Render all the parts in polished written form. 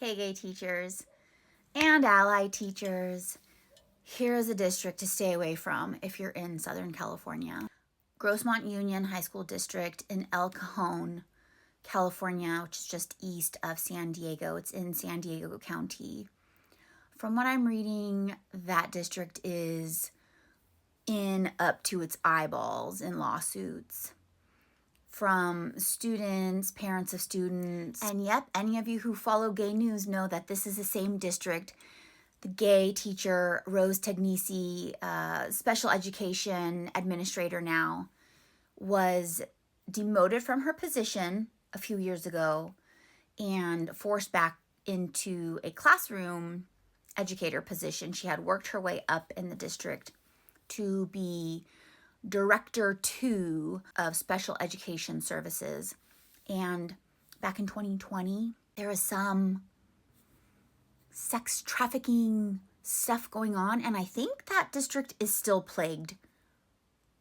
Hey, gay teachers and allied teachers. Here is a district to stay away from if you're in Southern California. Grossmont Union High School District in El Cajon, California, which is just east of San Diego. It's in San Diego County. From what I'm reading, that district is in up to its eyeballs in lawsuits from students, parents of students. And yep, any of you who follow gay news know that this is the same district. The gay teacher, Rose Tegnisi, special education administrator now, was demoted from her position a few years ago and forced back into a classroom educator position. She had worked her way up in the district to be Director 2 of Special Education Services. And back in 2020, there was some sex trafficking stuff going on. And I think that district is still plagued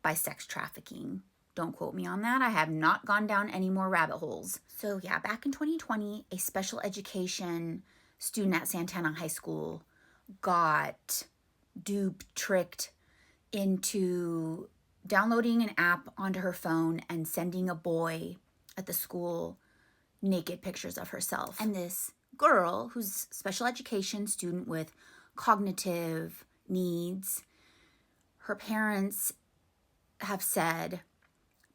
by sex trafficking. Don't quote me on that. I have not gone down any more rabbit holes. So yeah, back in 2020, a special education student at Santana High School got duped, tricked into downloading an app onto her phone and sending a boy at the school naked pictures of herself. And this girl, who's a special education student with cognitive needs, her parents have said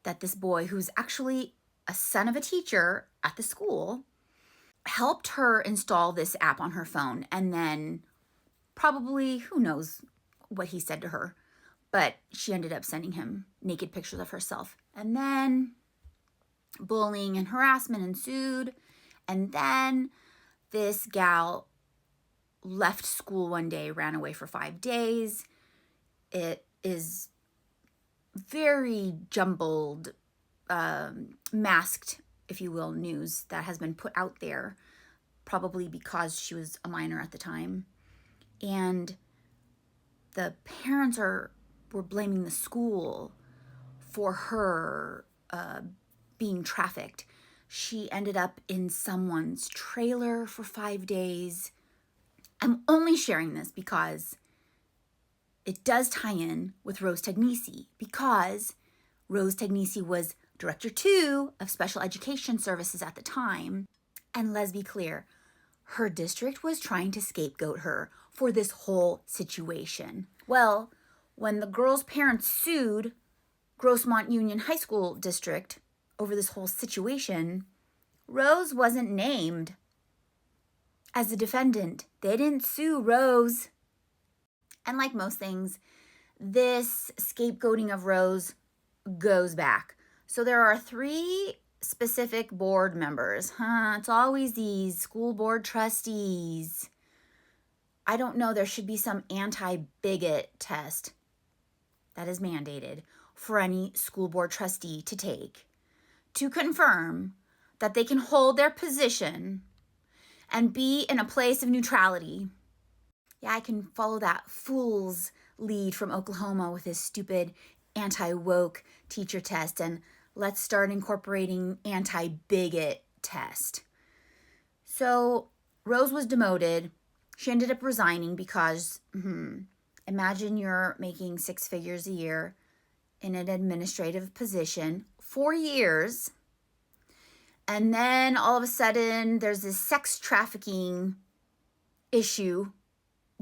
that this boy, who's actually a son of a teacher at the school, helped her install this app on her phone. And then probably, who knows what he said to her, but she ended up sending him naked pictures of herself. And then bullying and harassment ensued. And then this gal left school one day, ran away for 5 days. It is very jumbled, masked, if you will, news that has been put out there, probably because she was a minor at the time. And the parents were blaming the school for her being trafficked. She ended up in someone's trailer for 5 days. I'm only sharing this because it does tie in with Rose Tegnisi, because Rose Tegnisi was Director 2 of Special Education Services at the time. And let's be clear, her district was trying to scapegoat her for this whole situation. Well, when the girl's parents sued Grossmont Union High School District over this whole situation, Rose wasn't named as the defendant. They didn't sue Rose. And like most things, this scapegoating of Rose goes back. So there are 3 specific board members. It's always these school board trustees. I don't know, there should be some anti-bigot test that is mandated for any school board trustee to take to confirm that they can hold their position and be in a place of neutrality. Yeah, I can follow that fool's lead from Oklahoma with his stupid anti-woke teacher test, and let's start incorporating anti-bigot test. So Rose was demoted. She ended up resigning because, imagine you're making 6 figures a year in an administrative position, 4 years, and then all of a sudden there's this sex trafficking issue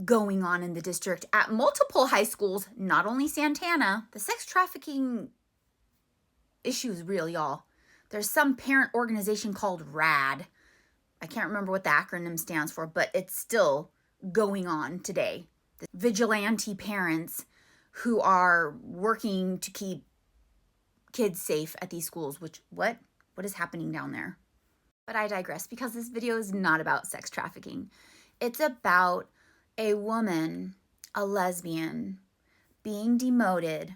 going on in the district at multiple high schools, not only Santana. The sex trafficking issue is real, y'all. There's some parent organization called RAD. I can't remember what the acronym stands for, but it's still going on today. The vigilante parents who are working to keep kids safe at these schools, which, what is happening down there? But I digress, because this video is not about sex trafficking. It's about a woman, a lesbian, being demoted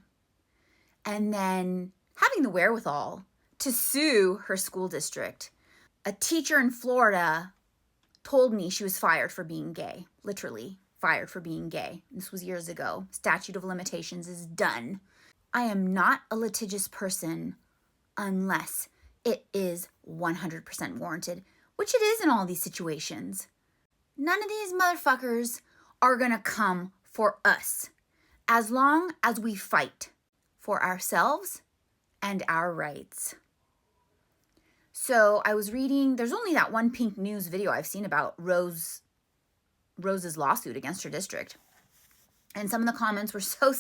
and then having the wherewithal to sue her school district. A teacher in Florida told me she was fired for being gay, literally fired for being gay. This was years ago. Statute of limitations is done. I am not a litigious person unless it is 100% warranted, which it is in all these situations. None of these motherfuckers are gonna come for us as long as we fight for ourselves and our rights. So I was reading, there's only that one Pink News video I've seen about Rose's lawsuit against her district. And some of the comments were so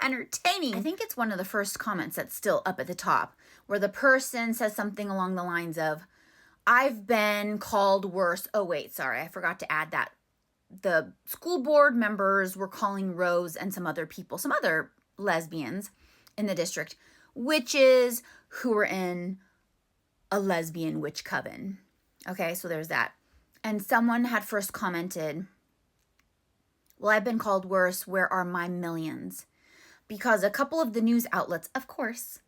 entertaining. I think it's one of the first comments that's still up at the top, where the person says something along the lines of, I've been called worse. Oh, wait, sorry, I forgot to add that. The school board members were calling Rose and some other people, some other lesbians in the district, witches who were in a lesbian witch coven. Okay, so there's that. And someone had first commented, well, I've been called worse. Where are my millions? Because a couple of the news outlets, of course,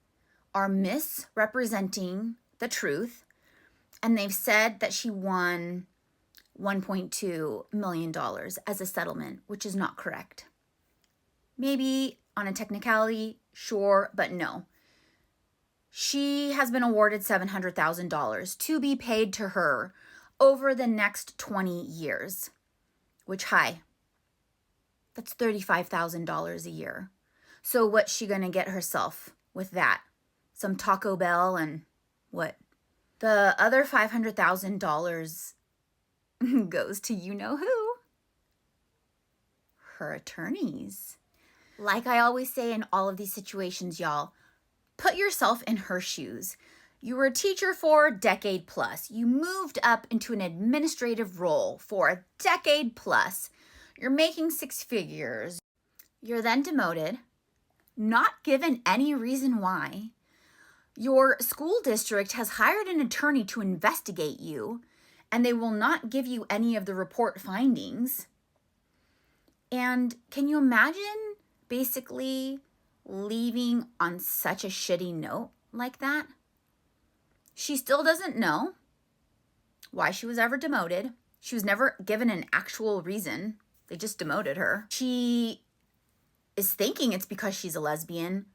are misrepresenting the truth. And they've said that she won $1.2 million as a settlement, which is not correct. Maybe on a technicality, sure, but no. She has been awarded $700,000 to be paid to her over the next 20 years, which, hi, that's $35,000 a year. So what's she going to get herself with that? Some Taco Bell and what? The other $500,000 goes to you-know-who. Her attorneys. Like I always say in all of these situations, y'all, put yourself in her shoes. You were a teacher for a decade plus. You moved up into an administrative role for a decade plus. You're making six figures. You're then demoted, not given any reason why. Your school district has hired an attorney to investigate you, and they will not give you any of the report findings. And can you imagine basically leaving on such a shitty note like that? She still doesn't know why she was ever demoted. She was never given an actual reason. They just demoted her. She is thinking it's because she's a lesbian.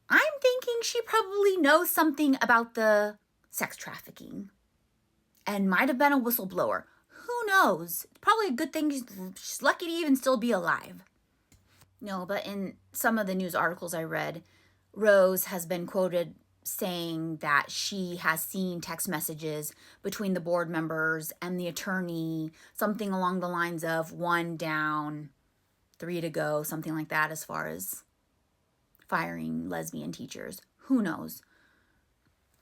I'm thinking she probably knows something about the sex trafficking and might have been a whistleblower. Who knows? It's probably a good thing she's lucky to even still be alive. No, but in some of the news articles I read, Rose has been quoted saying that she has seen text messages between the board members and the attorney, something along the lines of 1 down, 3 to go, something like that, as far as firing lesbian teachers. Who knows?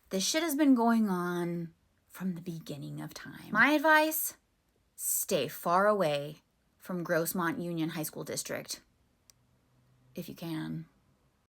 This shit has been going on from the beginning of time. My advice, stay far away from Grossmont Union High School District if you can.